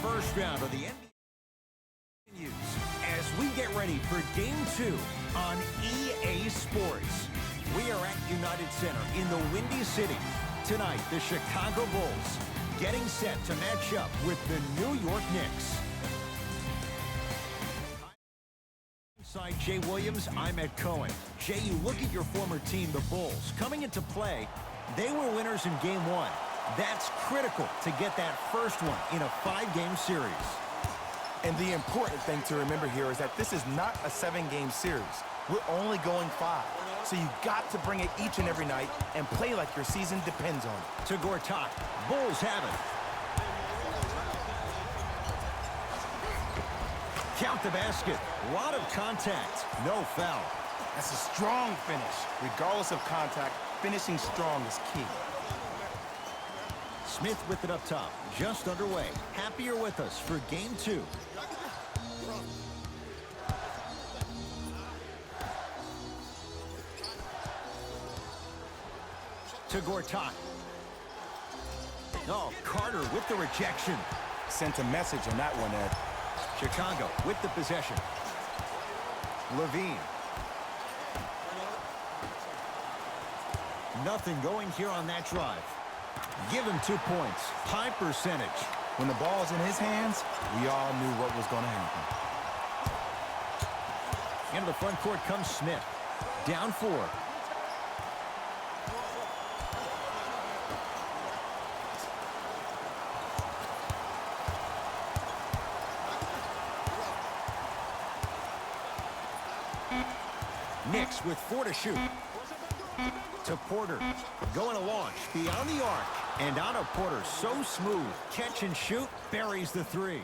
first round of the NBA continues as we get ready for Game 2 on EA Sports. We are at United Center in the Windy City. Tonight, the Chicago Bulls getting set to match up with the New York Knicks. Alongside Jay Williams, I'm Ed Cohen. Jay, you look at your former team, the Bulls. Coming into play, they were winners in Game 1. That's critical to get that first one in a 5-game series. And the important thing to remember here is that this is not a 7-game series. We're only going 5. So you got to bring it each and every night and play like your season depends on it. To Gortat. Bulls have it. Count the basket. A lot of contact. No foul. That's a strong finish. Regardless of contact, finishing strong is key. Smith with it up top. Just underway. Happy you're with us for Game 2. To Gortat. Oh, Carter with the rejection. Sent a message on that one, Ed. Chicago with the possession. Levine. Nothing going here on that drive. Give him 2 points. High percentage. When the ball's in his hands, we all knew what was going to happen. Into the front court comes Smith. Down 4. Knicks with 4 to shoot. To Porter. Going to launch beyond the arc. And out of Porter, so smooth. Catch and shoot, buries the 3.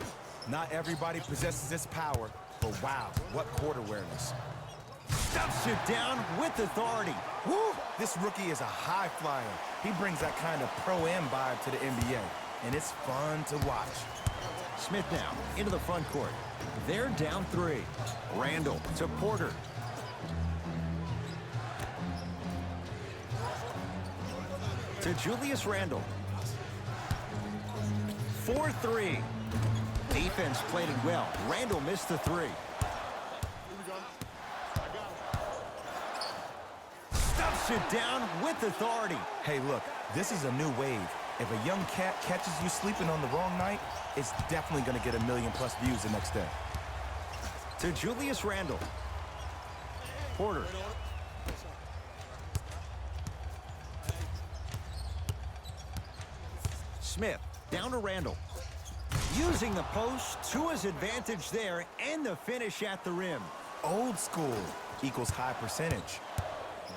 Not everybody possesses this power, but wow, what court awareness. Stuffs it down with authority. Woo! This rookie is a high flyer. He brings that kind of pro-am vibe to the NBA, and it's fun to watch. Smith now into the front court. They're down 3. Randall to Porter. To Julius Randle. 4-3. Defense played it well. Randle missed the 3. Stuffs it down with authority. Hey, look, this is a new wave. If a young cat catches you sleeping on the wrong night, it's definitely going to get 1 million+ views the next day. To Julius Randle. Porter. Smith down to Randall. Using the post to his advantage there and the finish at the rim. Old school equals high percentage.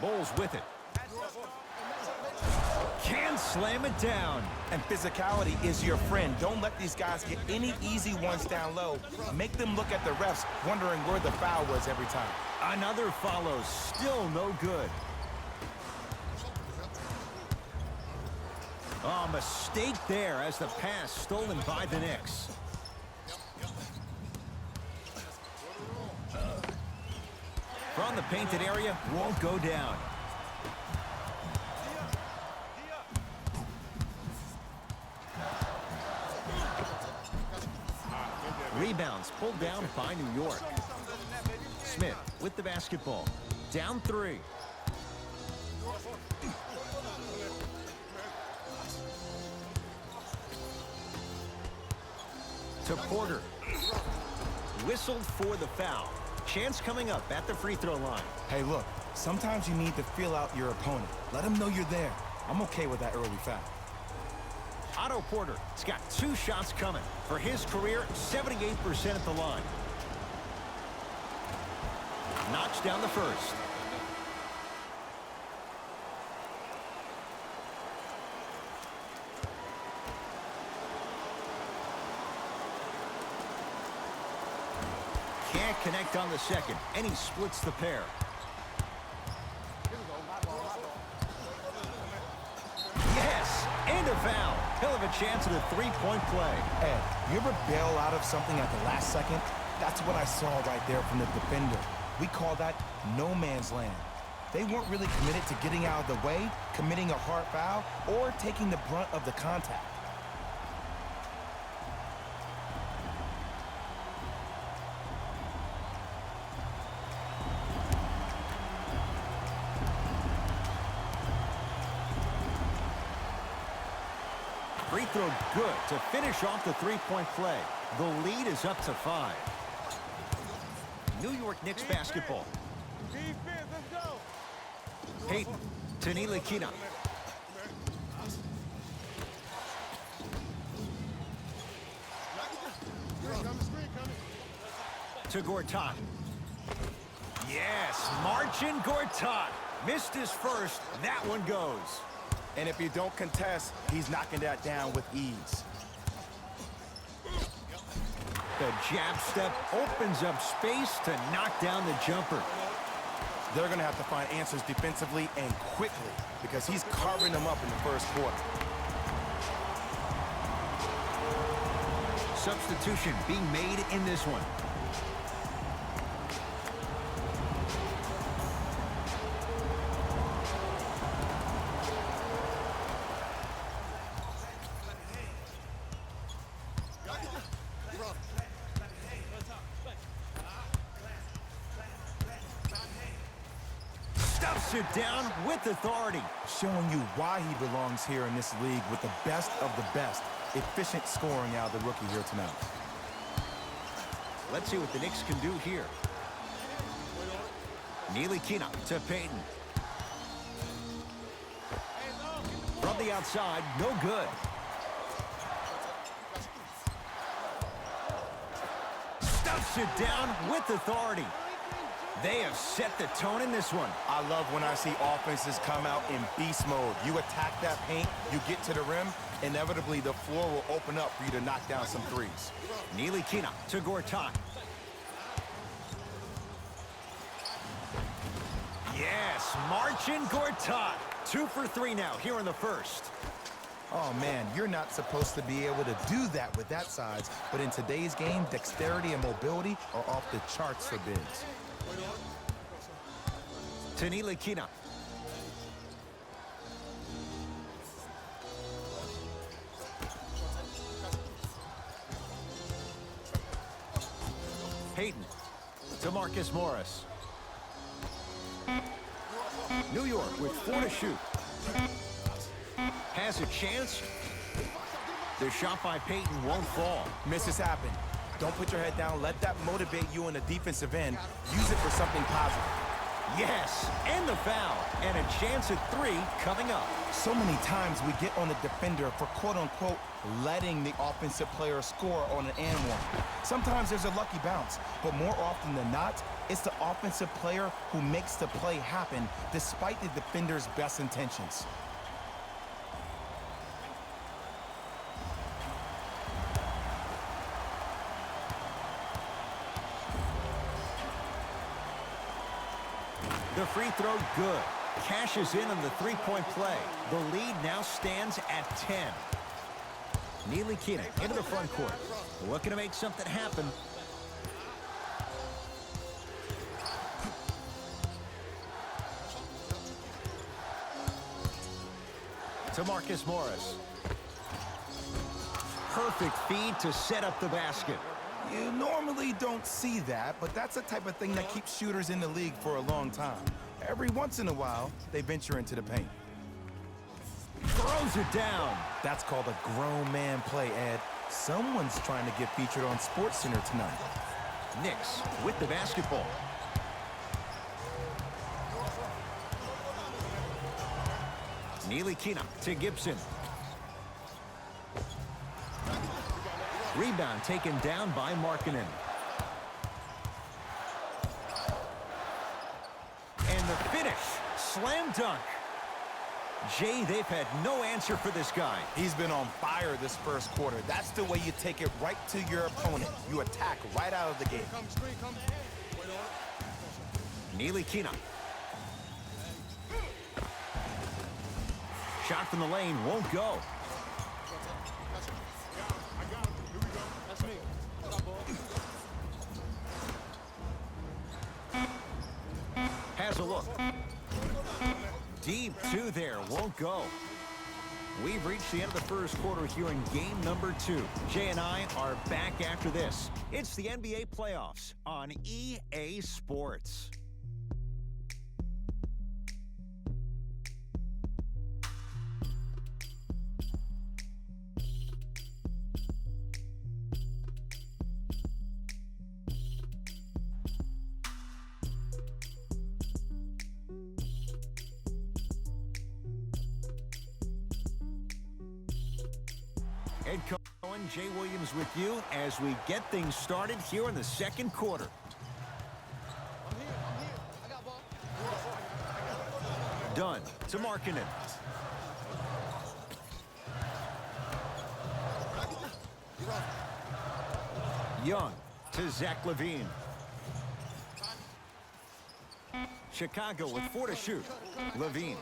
Bulls with it. Can slam it down. And physicality is your friend. Don't let these guys get any easy ones down low. Make them look at the refs wondering where the foul was every time. Another follows. Still no good. Oh, mistake there as the pass stolen by the Knicks. From the painted area, won't go down. Rebounds pulled down by New York. Smith with the basketball. Down 3. To Porter. Whistled for the foul. Chance coming up at the free throw line. Hey, look, sometimes you need to feel out your opponent. Let them know you're there. I'm okay with that early foul. Otto Porter has got 2 shots coming. For his career, 78% at the line. Knocks down the first. Can't connect on the second, and he splits the pair. Yes, and a foul. He'll have a chance at a 3-point play. Ed, you ever bail out of something at the last second? That's what I saw right there from the defender. We call that no man's land. They weren't really committed to getting out of the way, committing a hard foul, or taking the brunt of the contact. Free throw good to finish off the three-point play. The lead is up to 5. New York Knicks basketball. Defense, let's go. Payton to Ntilikina. To Gortat. Yes, Marcin Gortat. Missed his first. That one goes. And if you don't contest, he's knocking that down with ease. The jab step opens up space to knock down the jumper. They're going to have to find answers defensively and quickly because he's carving them up in the first quarter. Substitution being made in this one. Stuffs it down with authority. Showing you why he belongs here in this league with the best of the best. Efficient scoring out of the rookie here tonight. Let's see what the Knicks can do here. Ntilikina to Payton. From the outside, no good. Stuffs it down with authority. They have set the tone in this one. I love when I see offenses come out in beast mode. You attack that paint, you get to the rim, inevitably the floor will open up for you to knock down some threes. Ntilikina to Gortat. Yes, Marcin Gortat. 2 for 3 now here in the first. Oh man, you're not supposed to be able to do that with that size, but in today's game, dexterity and mobility are off the charts for bigs. To Ntilikina. Payton to Marcus Morris. New York with 4 to shoot. Has a chance. The shot by Payton won't fall. Misses happen. Don't put your head down. Let that motivate you on the defensive end. Use it for something positive. Yes, and the foul. And a chance at 3 coming up. So many times we get on the defender for quote-unquote letting the offensive player score on an and one. Sometimes there's a lucky bounce, but more often than not, it's the offensive player who makes the play happen despite the defender's best intentions. The free throw good. Cashes in on the three-point play. The lead now stands at 10. Ntilikina into the front court. Looking to make something happen. To Marcus Morris. Perfect feed to set up the basket. You normally don't see that, but that's the type of thing that keeps shooters in the league for a long time. Every once in a while, they venture into the paint. Throws it down. That's called a grown man play, Ed. Someone's trying to get featured on SportsCenter tonight. Knicks with the basketball. Ntilikina to Gibson. Rebound taken down by Markkanen. And the finish. Slam dunk. Jay, they've had no answer for this guy. He's been on fire this first quarter. That's the way you take it right to your opponent. You attack right out of the gate. Ntilikina. Shot from the lane won't go. Has a look. Deep two there, won't go. We've reached the end of the first quarter here in game number 2. Jay and I are back after this. It's the NBA playoffs on EA Sports. Ed Cohen, Jay Williams with you as we get things started here in the second quarter. Dunn to Markkanen. Young to Zach LaVine. Chicago with 4 to shoot. LaVine.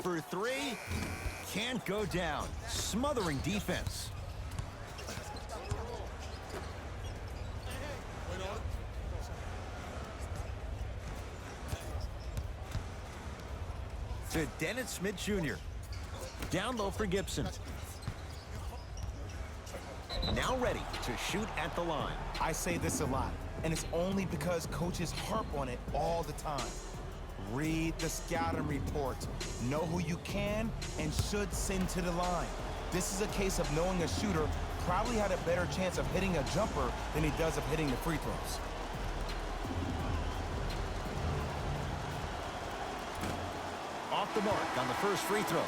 For 3. Can't go down. Smothering defense. To Dennis Smith Jr. Down low for Gibson. Now ready to shoot at the line. I say this a lot, and it's only because coaches harp on it all the time. Read the scouting report. Know who you can and should send to the line. This is a case of knowing a shooter probably had a better chance of hitting a jumper than he does of hitting the free throws. Off the mark on the first free throw.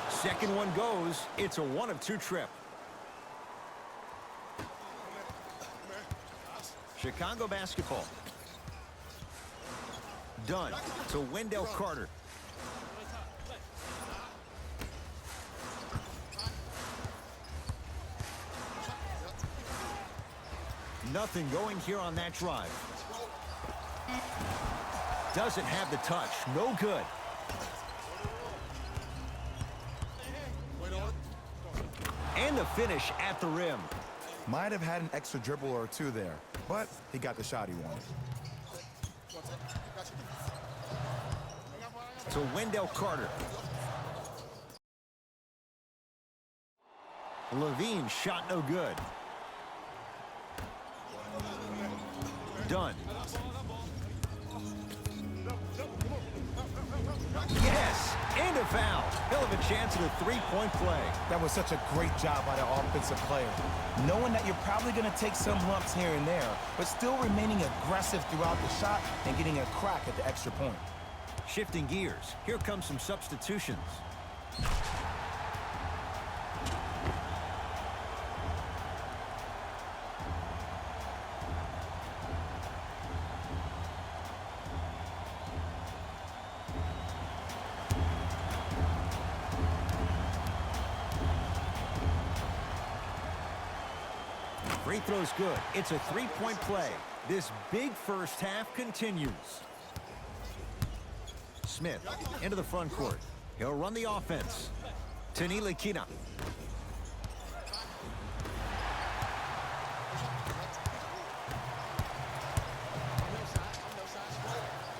Second one goes. It's a 1 of 2 trip. Chicago basketball. Dunn to Wendell Carter. Nothing going here on that drive. Doesn't have the touch. No good. And the finish at the rim. Might have had an extra dribble or 2 there, but he got the shot he wanted. To Wendell Carter. LaVine shot no good. Dunn. Yes, and a foul. He'll have a chance at a 3-point play. That was such a great job by the offensive player. Knowing that you're probably going to take some lumps here and there, but still remaining aggressive throughout the shot and getting a crack at the extra point. Shifting gears, here comes some substitutions. Free throw's good. It's a 3-point play. This big first half continues. Smith into the front court. He'll run the offense. Ntilikina.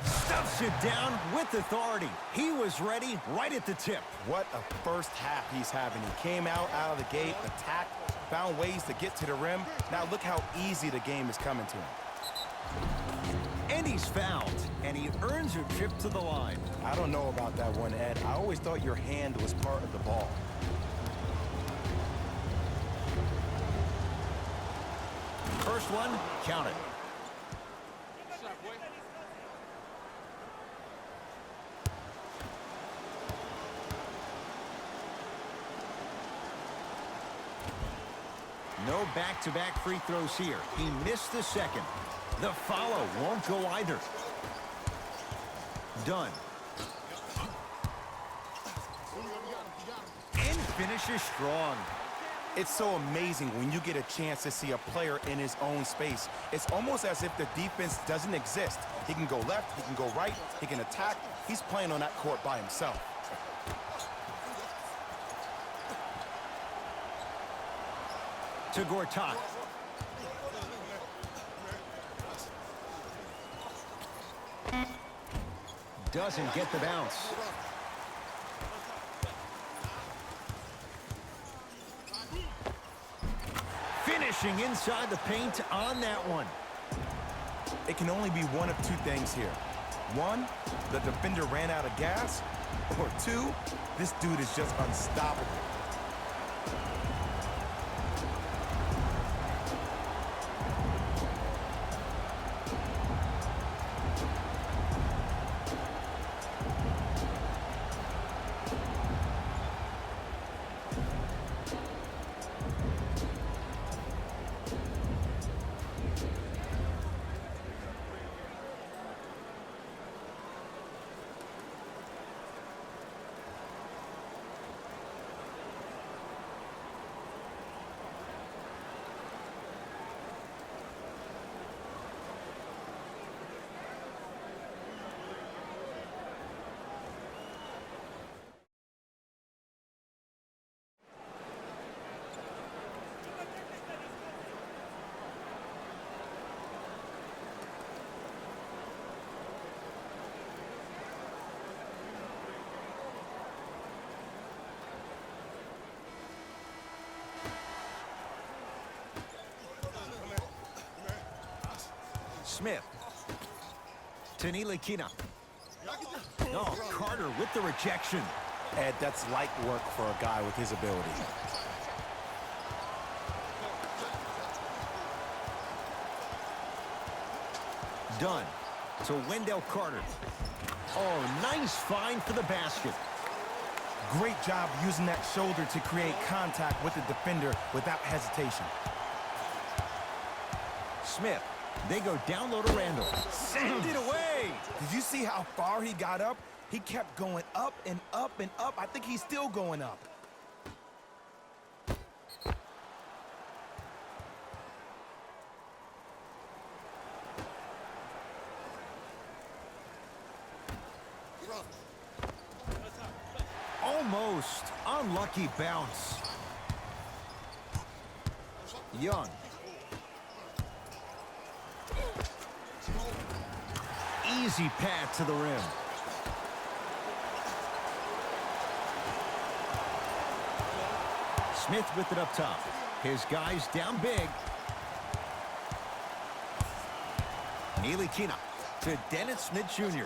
Stuffs it down with authority. He was ready right at the tip. What a first half he's having. He came out of the gate, attacked, found ways to get to the rim. Now look how easy the game is coming to him. And he's fouled, and he earns a trip to the line. I don't know about that one, Ed. I always thought your hand was part of the ball. First one, count it. No back-to-back free throws here. He missed the second. The follow won't go either. Dunn. And finishes strong. It's so amazing when you get a chance to see a player in his own space. It's almost as if the defense doesn't exist. He can go left, he can go right, he can attack. He's playing on that court by himself. To Gortat. Doesn't get the bounce. Finishing inside the paint on that one. It can only be one of 2 things here. One, the defender ran out of gas. Or two, this dude is just unstoppable. Smith. To Ntilikina. No, Carter with the rejection. Ed, that's light work for a guy with his ability. Done. To Wendell Carter. Oh, nice find for the basket. Great job using that shoulder to create contact with the defender without hesitation. Smith. They go down low to Randall. Send it away. Did you see how far he got up? He kept going up and up and up. I think he's still going up. Almost. Unlucky bounce. Young. Easy pad to the rim. Smith with it up top. His guys down big. Ntilikina to Dennis Smith Jr.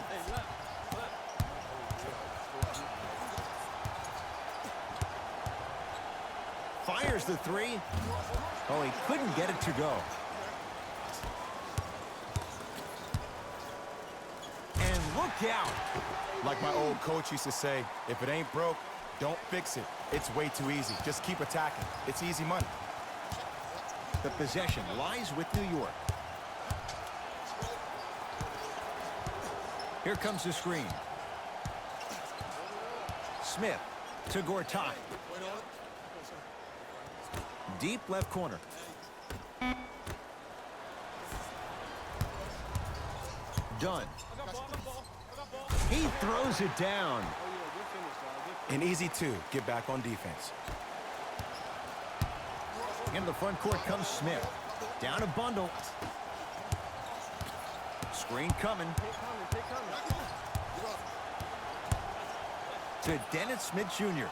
Fires the three. Oh, he couldn't get it to go. And look out. Like my old coach used to say, if it ain't broke, don't fix it. It's way too easy. Just keep attacking. It's easy money. The possession lies with New York. Here comes the screen. Smith to Gortat. Deep left corner. Done. He throws it down. An easy two. Get back on defense. In the front court comes Smith. Down a bundle. Screen coming. To Dennis Smith Jr.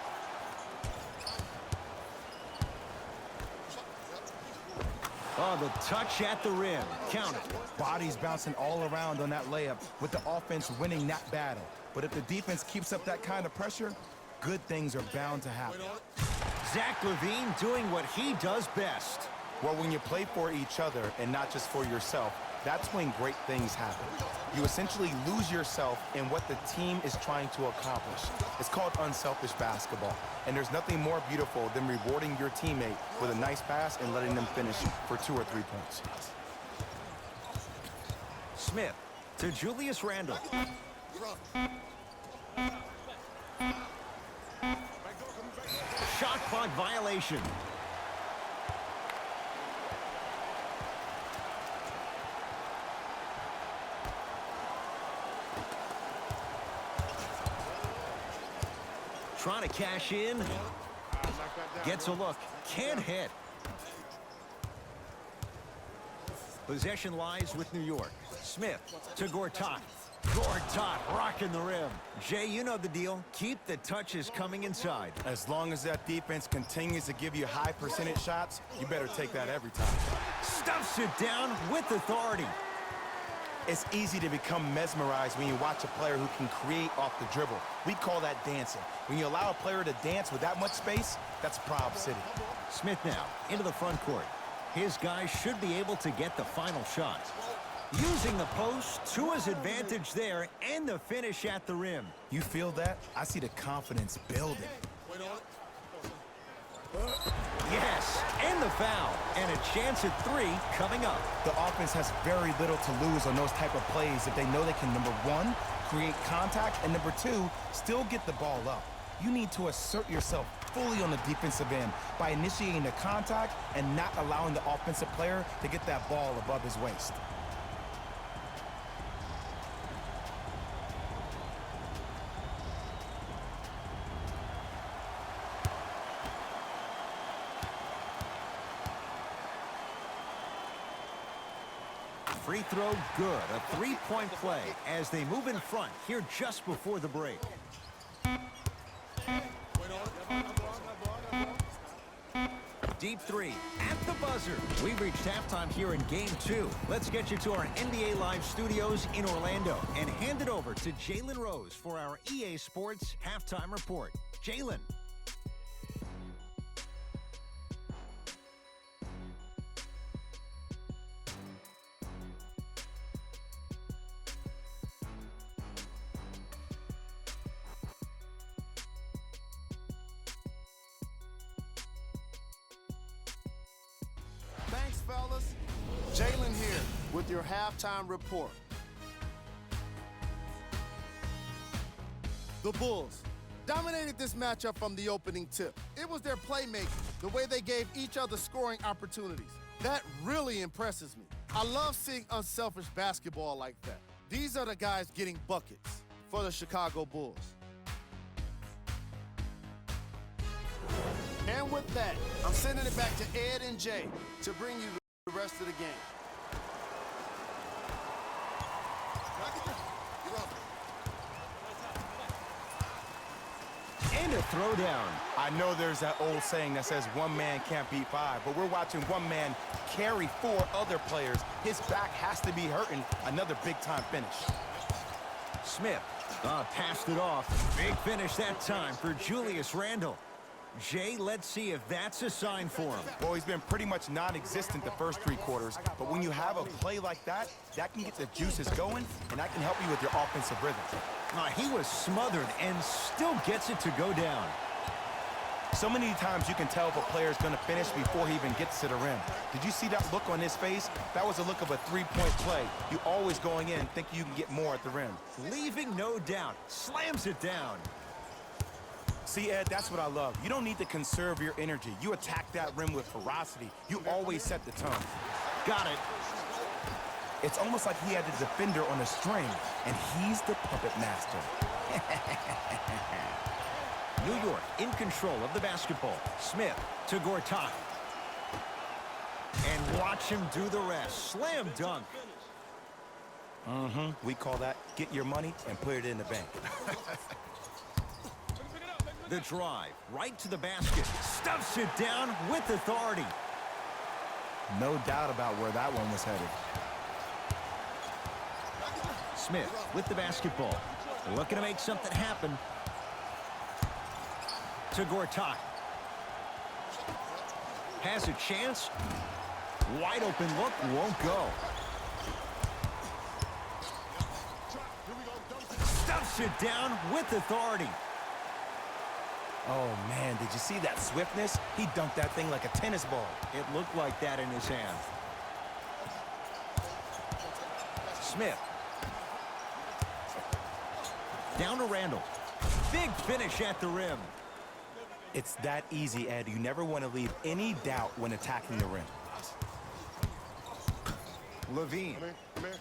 Oh, the touch at the rim. Count it. Bodies bouncing all around on that layup with the offense winning that battle. But if the defense keeps up that kind of pressure, good things are bound to happen. Zach LaVine doing what he does best. Well, when you play for each other and not just for yourself, that's when great things happen. You essentially lose yourself in what the team is trying to accomplish. It's called unselfish basketball. And there's nothing more beautiful than rewarding your teammate with a nice pass and letting them finish for 2 or 3 points. Smith to Julius Randle. Shot clock violation. Trying to cash in. Gets a look. Can't hit. Possession lies with New York. Smith to Gortat. Gortat rocking the rim. Jay, you know the deal. Keep the touches coming inside. As long as that defense continues to give you high percentage shots, you better take that every time. Stuffs it down with authority. It's easy to become mesmerized when you watch a player who can create off the dribble. We call that dancing. When you allow a player to dance with that much space, that's Prob City. Smith now into the front court. His guys should be able to get the final shot. Using the post to his advantage there and the finish at the rim. You feel that? I see the confidence building. Yes, and the foul. And a chance at 3 coming up. The offense has very little to lose on those type of plays if they know they can, number 1, create contact, and number 2, still get the ball up. You need to assert yourself fully on the defensive end by initiating the contact and not allowing the offensive player to get that ball above his waist. Free throw good. A 3-point play as they move in front here just before the break. Deep 3 at the buzzer. We've reached halftime here in Game 2. Let's get you to our NBA Live studios in Orlando and hand it over to Jalen Rose for our EA Sports Halftime Report. Jalen. Thanks, fellas. Jalen here with your halftime report. The Bulls dominated this matchup from the opening tip. It was their playmaking, the way they gave each other scoring opportunities. That really impresses me. I love seeing unselfish basketball like that. These are the guys getting buckets for the Chicago Bulls. And with that, I'm sending it back to Ed and Jay to bring you the rest of the game. And a throwdown. I know there's that old saying that says one man can't beat 5, but we're watching one man carry 4 other players. His back has to be hurting. Another big-time finish. Smith passed it off. Big finish that time for Julius Randle. Jay, let's see if that's a sign for him. Well, he's been pretty much non-existent the first 3 quarters, but when you have a play like that, that can get the juices going, and that can help you with your offensive rhythm. He was smothered and still gets it to go down. So many times you can tell if a player is going to finish before he even gets to the rim. Did you see that look on his face? That was a look of a 3-point play. You always going in thinking you can get more at the rim. Leaving no doubt. Slams it down. See, Ed, that's what I love. You don't need to conserve your energy. You attack that rim with ferocity. You always set the tone. Got it. It's almost like he had the defender on a string, and he's the puppet master. New York in control of the basketball. Smith to Gortat. And watch him do the rest. Slam dunk. We call that get your money and put it in the bank. The drive right to the basket. Stuffs it down with authority. No doubt about where that one was headed. Smith with the basketball. Looking to make something happen. To Gortat. Has a chance. Wide open look, won't go. Stuffs it down with authority. Oh, man, did you see that swiftness? He dunked that thing like a tennis ball. It looked like that in his hand. Smith. Down to Randle. Big finish at the rim. It's that easy, Ed. You never want to leave any doubt when attacking the rim. Levine. Come here.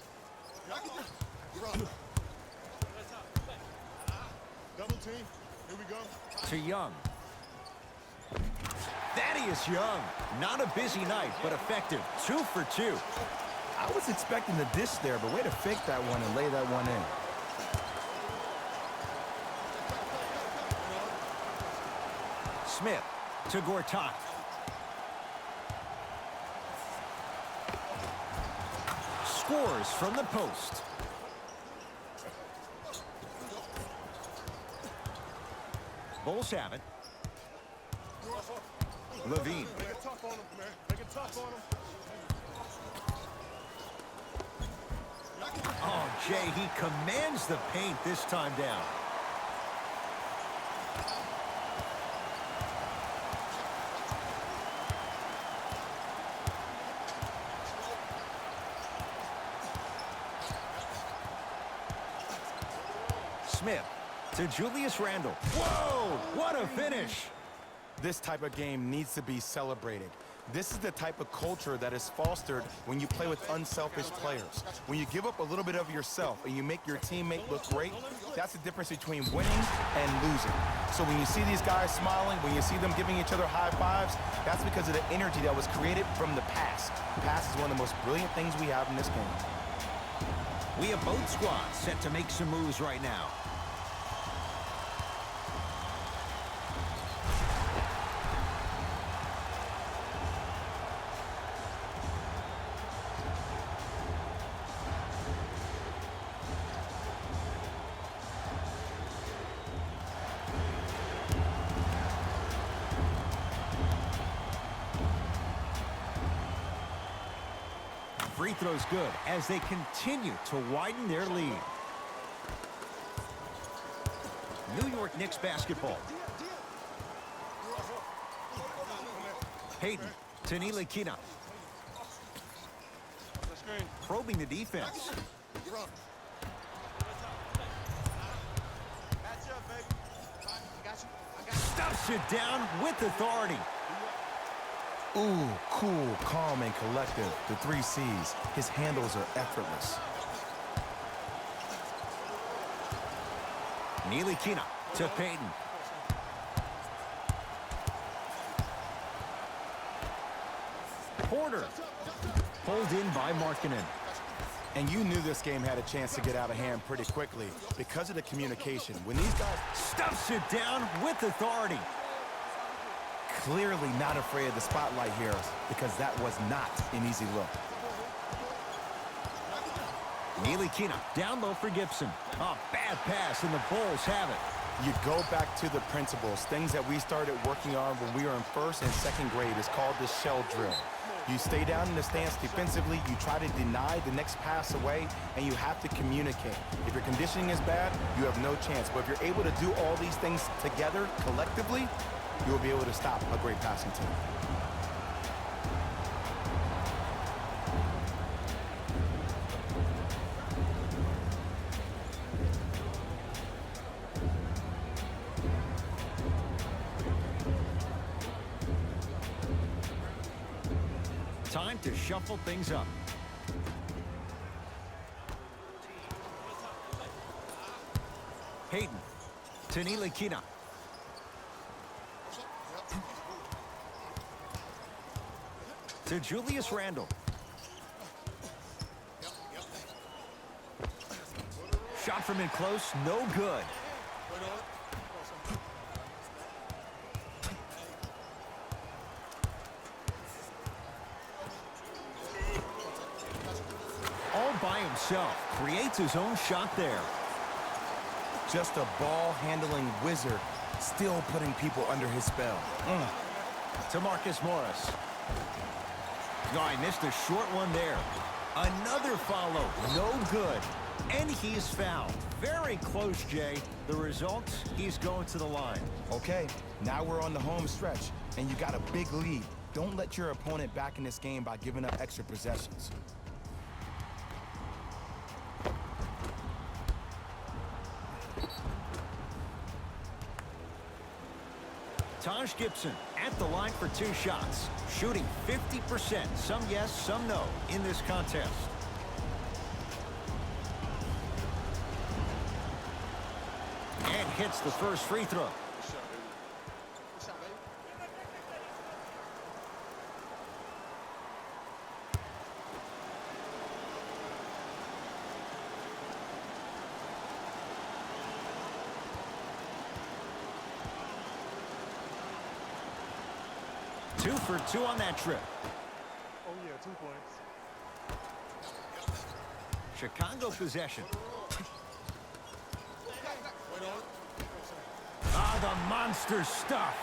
Double team. Here we go. To Young. Thaddeus Young. Not a busy night, but effective. 2 for 2. I was expecting the dish there, but way to fake that one and lay that one in. Smith to scores from the post. Bulls have it. Levine. Make it tough on him, man. Make it tough on him. Oh, Jay, he commands the paint this time down. Smith to Julius Randle. Whoa, what a finish. This type of game needs to be celebrated. This is the type of culture that is fostered when you play with unselfish players. When you give up a little bit of yourself and you make your teammate look great, that's the difference between winning and losing. So when you see these guys smiling, when you see them giving each other high fives, that's because of the energy that was created from the pass. Pass is one of the most brilliant things we have in this game. We have both squads set to make some moves right now. Free throw's good as they continue to widen their lead. New York Knicks basketball. Hayden to Ntilikina. Probing the defense. Stuffs it down with authority. Ooh, cool, calm, and collective. The 3 C's. His handles are effortless. Ntilikina to Payton. Porter. Pulled in by Markkanen. And you knew this game had a chance to get out of hand pretty quickly because of the communication. When these guys Stuffs it down with authority. clearly not afraid of the spotlight here because that was not an easy look. Ntilikina down low for Gibson. A bad pass, and the Bulls have it. You go back to the principles, things that we started working on when we were in 1st and 2nd grade. It's called the shell drill. You stay down in the stance defensively, you try to deny the next pass away, and you have to communicate. If your conditioning is bad, you have no chance. But if you're able to do all these things together, collectively, you will be able to stop a great passing team. Time to shuffle things up. Hayden to Ntilikina. To Julius Randle. Shot from in close, no good. All by himself, creates his own shot there. Just a ball-handling wizard, still putting people under his spell. To Marcus Morris. No, I missed a short one there. Another follow, no good. And he's fouled. Very close, Jay. The result, he's going to the line. Okay, now we're on the home stretch, and you got a big lead. Don't let your opponent back in this game by giving up extra possessions. Taj Gibson at the line for 2 shots, shooting 50%. Some yes, some no in this contest. And hits the first free throw. Two for 2 on that trip. Oh, yeah, 2 points. Chicago possession. Ah, the monster stuff.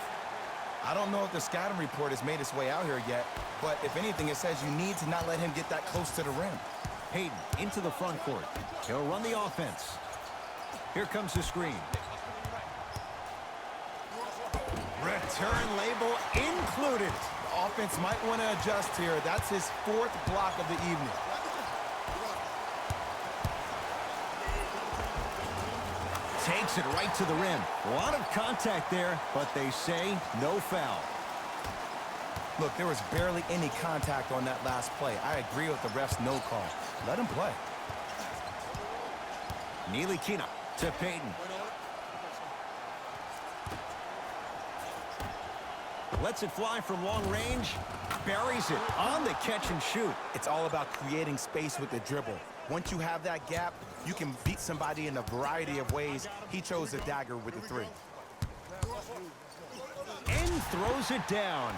I don't know if the scouting report has made its way out here yet, but if anything, it says you need to not let him get that close to the rim. Payton into the front court. He'll run the offense. Here comes the screen. Return label included. The offense might want to adjust here. That's his 4th block of the evening. Takes it right to the rim. A lot of contact there, but they say no foul. Look, there was barely any contact on that last play. I agree with the ref's no call. Let him play. Ntilikina to Payton. Lets it fly from long range. Buries it on the catch and shoot. It's all about creating space with the dribble. Once you have that gap, you can beat somebody in a variety of ways. He chose the dagger with the 3. And throws it down.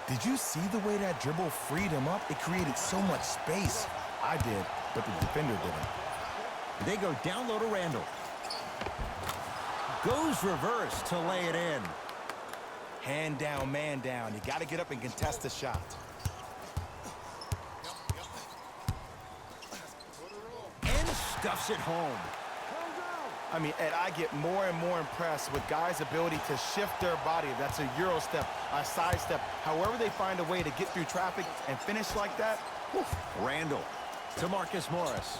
Did you see the way that dribble freed him up? It created so much space. I did, but the defender didn't. They go down low to Randall. Goes reverse to lay it in. Hand down, man down. You got to get up and contest the shot. And stuffs it home. I mean, Ed, I get more and more impressed with guys' ability to shift their body. That's a Euro step, a side step. However they find a way to get through traffic and finish like that. Whew. Randall to Marcus Morris.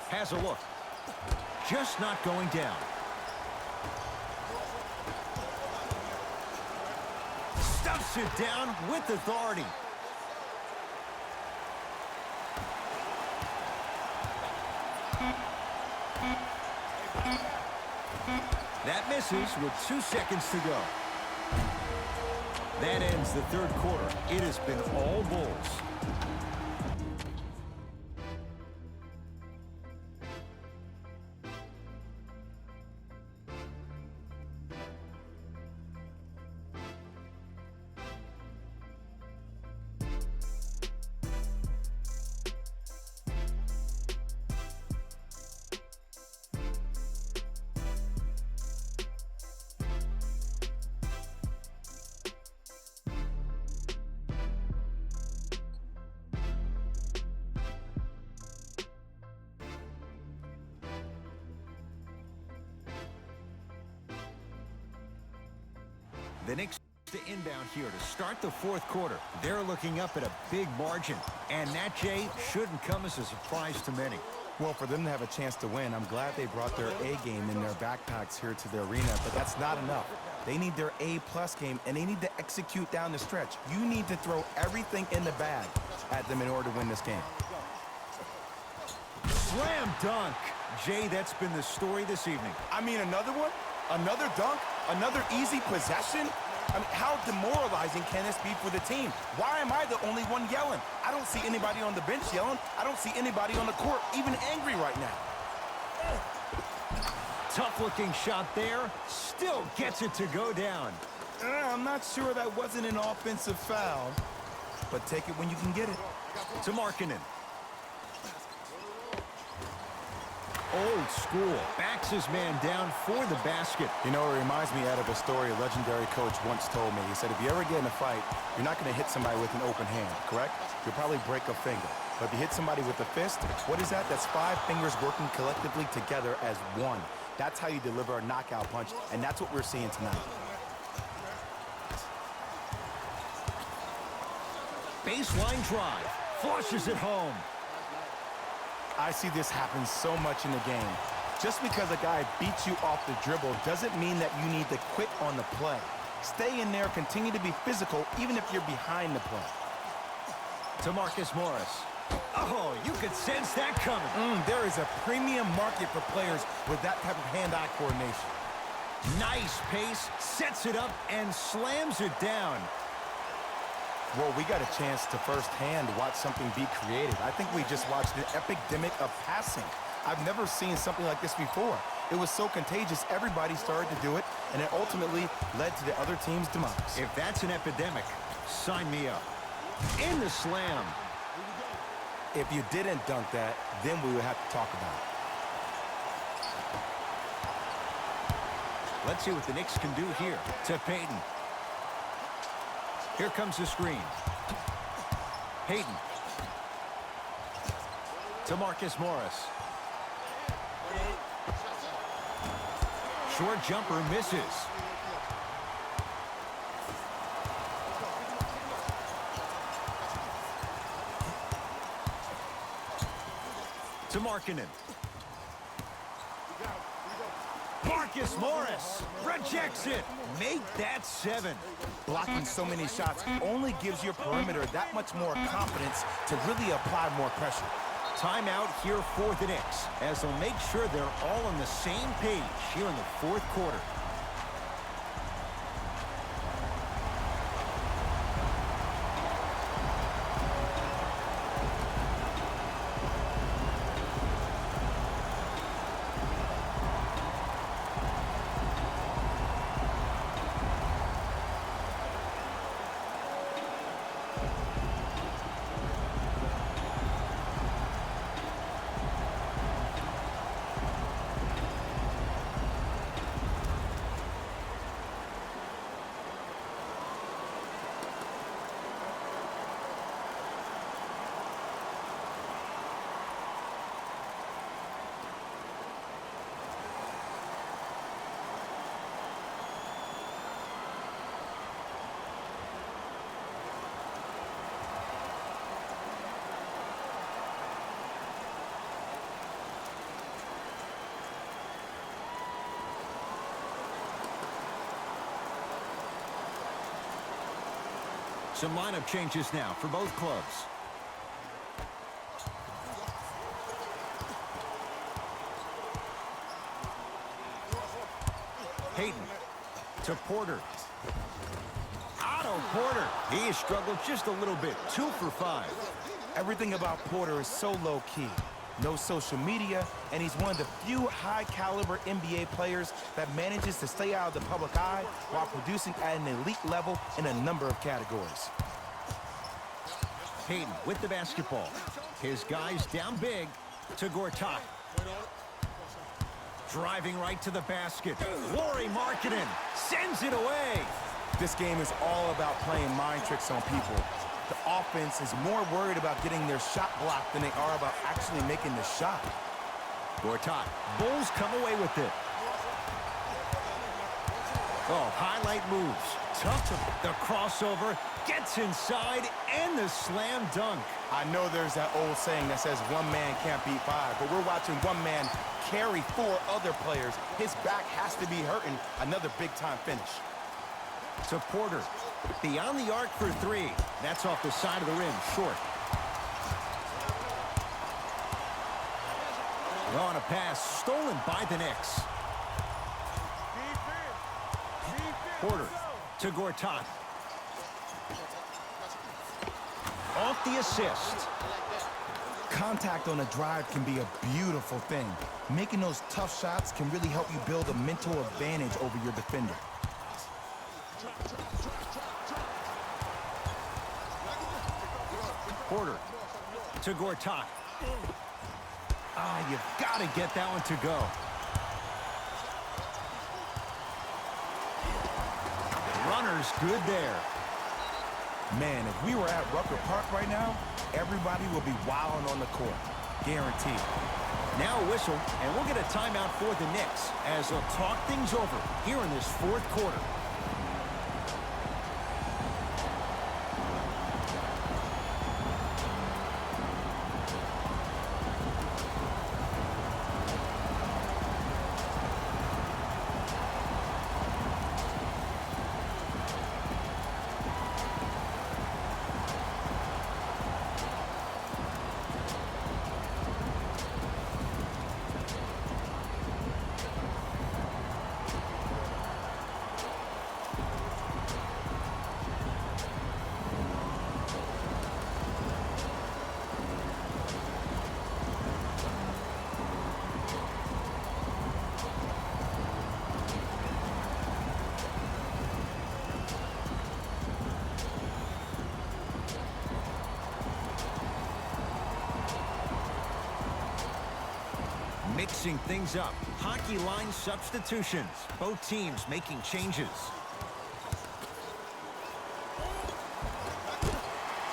Has a look. Just not going down. Stuffs it down with authority. That misses with 2 seconds to go. That ends the 3rd quarter. It has been all Bulls. The Knicks to inbound here to start the 4th quarter. They're looking up at a big margin. And that, Jay, shouldn't come as a surprise to many. Well, for them to have a chance to win, I'm glad they brought their A game in their backpacks here to the arena, but that's not enough. They need their A+ game, and they need to execute down the stretch. You need to throw everything in the bag at them in order to win this game. Slam dunk. Jay, that's been the story this evening. I mean, another one? Another dunk? Another easy possession? I mean, how demoralizing can this be for the team? Why am I the only one yelling? I don't see anybody on the bench yelling. I don't see anybody on the court even angry right now. Tough-looking shot there. Still gets it to go down. I'm not sure that wasn't an offensive foul, but take it when you can get it. To Markkanen. Old school. Backs his man down for the basket. You know, it reminds me, Ed, of a story a legendary coach once told me. He said, if you ever get in a fight, you're not going to hit somebody with an open hand, correct? You'll probably break a finger. But if you hit somebody with a fist, what is that? That's 5 fingers working collectively together as one. That's how you deliver a knockout punch, and that's what we're seeing tonight. Baseline drive. Flushes it home. I see this happen so much in the game. Just because a guy beats you off the dribble doesn't mean that you need to quit on the play. Stay in there, continue to be physical, even if you're behind the play. To Marcus Morris. Oh, you could sense that coming. There is a premium market for players with that type of hand-eye coordination. Nice pace, sets it up, and slams it down. Well, we got a chance to firsthand watch something be created. I think we just watched an epidemic of passing. I've never seen something like this before. It was so contagious, everybody started to do it, and it ultimately led to the other team's demise. If that's an epidemic, sign me up. In the slam. If you didn't dunk that, then we would have to talk about it. Let's see what the Knicks can do here to Payton. Here comes the screen. Payton. To Marcus Morris. Short jumper misses. To Markkanen. Marcus Morris rejects it. Make that 7. Blocking so many shots only gives your perimeter that much more confidence to really apply more pressure. Timeout here for the Knicks as they'll make sure they're all on the same page here in the fourth quarter. Some lineup changes now for both clubs. Payton to Porter. Otto Porter. He struggled just a little bit. 2 for 5. Everything about Porter is so low-key. No social media, and he's one of the few high-caliber NBA players that manages to stay out of the public eye while producing at an elite level in a number of categories. Payton with the basketball. His guys down big to Gortat. Driving right to the basket. Lauri Markkanen sends it away. This game is all about playing mind tricks on people. The offense is more worried about getting their shot blocked than they are about actually making the shot. Gortat. Bulls come away with it. Oh, highlight moves. Tough to the crossover. Gets inside and the slam dunk. I know there's that old saying that says one man can't beat 5, but we're watching one man carry 4 other players. His back has to be hurting. Another big-time finish. To Porter. Beyond the arc for 3. That's off the side of the rim, short. On a pass, stolen by the Knicks. Porter to Gortat. Off the assist. Contact on a drive can be a beautiful thing. Making those tough shots can really help you build a mental advantage over your defender. Porter to Gortat. You've got to get that one to go. Runner's good there. Man, if we were at Rucker Park right now, everybody would be wilding on the court. Guaranteed. Now a whistle, and we'll get a timeout for the Knicks as they'll talk things over here in this fourth quarter. Mixing things up. Hockey line substitutions. Both teams making changes.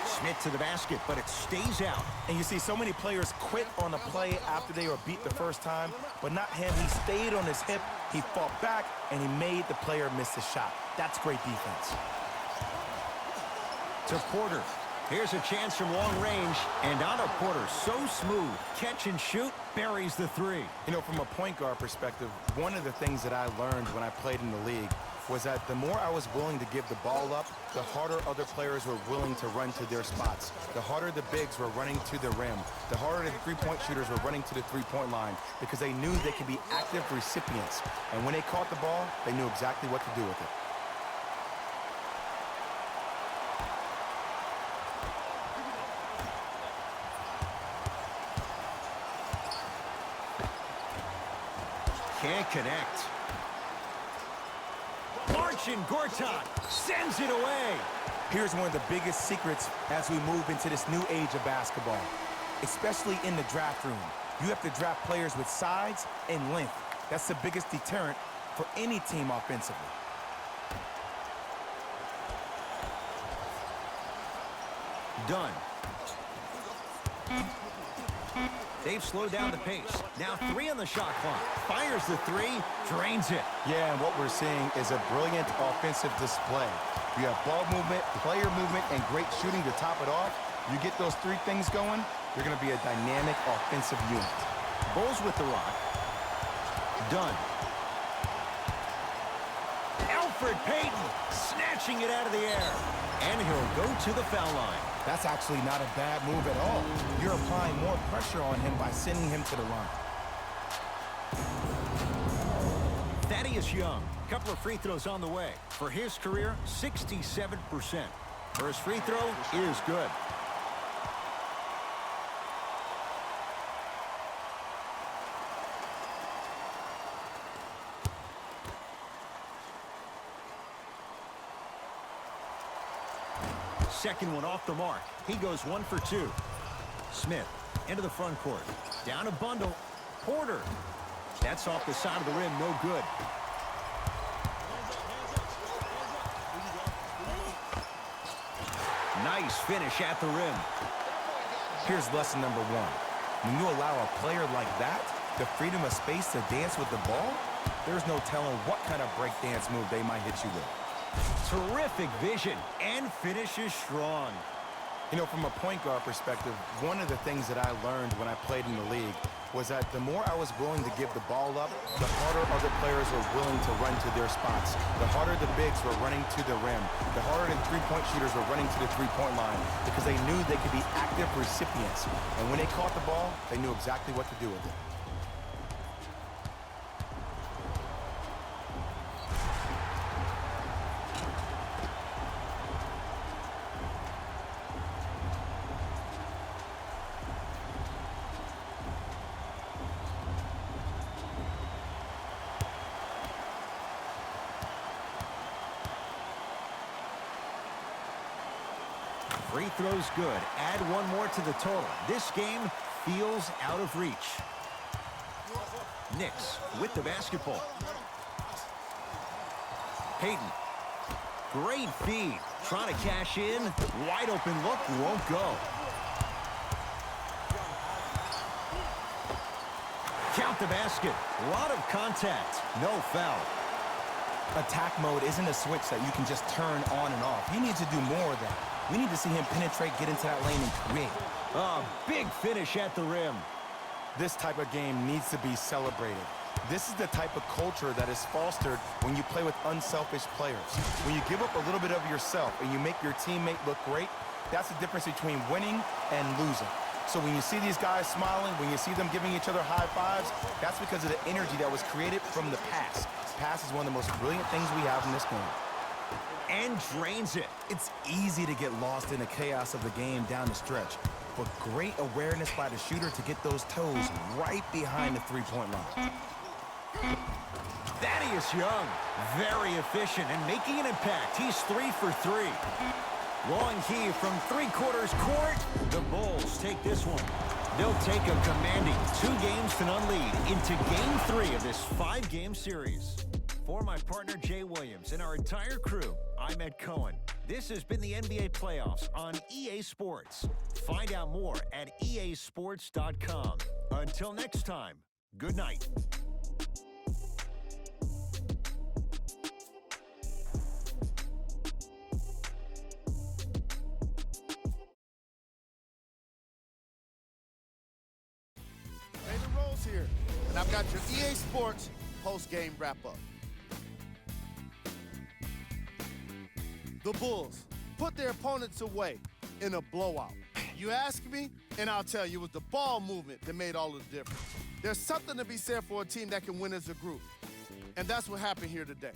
Smith to the basket, but it stays out. And you see so many players quit on a play after they were beat the first time, but not him. He stayed on his hip, he fought back, and he made the player miss the shot. That's great defense. To Porter. Here's a chance from long range, and out of Porter, so smooth. Catch and shoot, buries the three. You know, from a point guard perspective, one of the things that I learned when I played in the league was that the more I was willing to give the ball up, the harder other players were willing to run to their spots. The harder the bigs were running to the rim. The harder the three-point shooters were running to the three-point line because they knew they could be active recipients. And when they caught the ball, they knew exactly what to do with it. Can't connect. Marcin Gortat sends it away. Here's one of the biggest secrets as we move into this new age of basketball, especially in the draft room. You have to draft players with size and length. That's the biggest deterrent for any team offensively. Done. They've slowed down the pace. Now 3 on the shot clock. Fires the 3, drains it. Yeah, and what we're seeing is a brilliant offensive display. You have ball movement, player movement, and great shooting to top it off. You get those 3 things going, you're going to be a dynamic offensive unit. Bulls with the rock. Done. Alfred Payton snatching it out of the air. And he'll go to the foul line. That's actually not a bad move at all. You're applying more pressure on him by sending him to the line. Thaddeus Young, couple of free throws on the way. For his career, 67%. First free throw is good. Second one off the mark. He goes 1 for 2. Smith into the front court. Down a bundle. Porter. That's off the side of the rim. No good. Nice finish at the rim. Here's lesson number 1. When you allow a player like that the freedom of space to dance with the ball, there's no telling what kind of breakdance move they might hit you with. Terrific vision and finishes strong. You know, from a point guard perspective, one of the things that I learned when I played in the league was that the more I was willing to give the ball up, the harder other players were willing to run to their spots. The harder the bigs were running to the rim. The harder the three-point shooters were running to the three-point line because they knew they could be active recipients. And when they caught the ball, they knew exactly what to do with it. Free throws good. Add one more to the total. This game feels out of reach. Knicks with the basketball. Payton. Great feed. Trying to cash in. Wide open look. Won't go. Count the basket. A lot of contact. No foul. Attack mode isn't a switch that you can just turn on and off. He needs to do more of that. We need to see him penetrate, get into that lane, and create. A big finish at the rim. This type of game needs to be celebrated. This is the type of culture that is fostered when you play with unselfish players. When you give up a little bit of yourself and you make your teammate look great, that's the difference between winning and losing. So when you see these guys smiling, when you see them giving each other high fives, that's because of the energy that was created from the pass. Pass is one of the most brilliant things we have in this game. And drains it. It's easy to get lost in the chaos of the game down the stretch, but great awareness by the shooter to get those toes right behind the three-point line. Thaddeus Young, very efficient and making an impact. He's 3 for 3. Long heave from three-quarters court. The Bulls take this one. They'll take a commanding 2-0 lead into Game 3 of this 5-game series. For my partner, Jay Williams, and our entire crew, I'm Ed Cohen. This has been the NBA playoffs on EA Sports. Find out more at easports.com. Until next time, good night. David Rose here, and I've got your EA Sports post-game wrap-up. The Bulls put their opponents away in a blowout. You ask me, and I'll tell you, it was the ball movement that made all the difference. There's something to be said for a team that can win as a group, and that's what happened here today.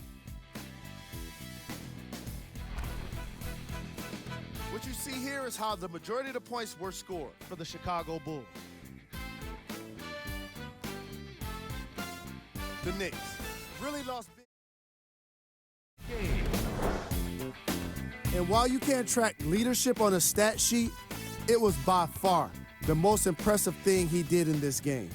What you see here is how the majority of the points were scored for the Chicago Bulls. The Knicks really lost big. And while you can't track leadership on a stat sheet, it was by far the most impressive thing he did in this game.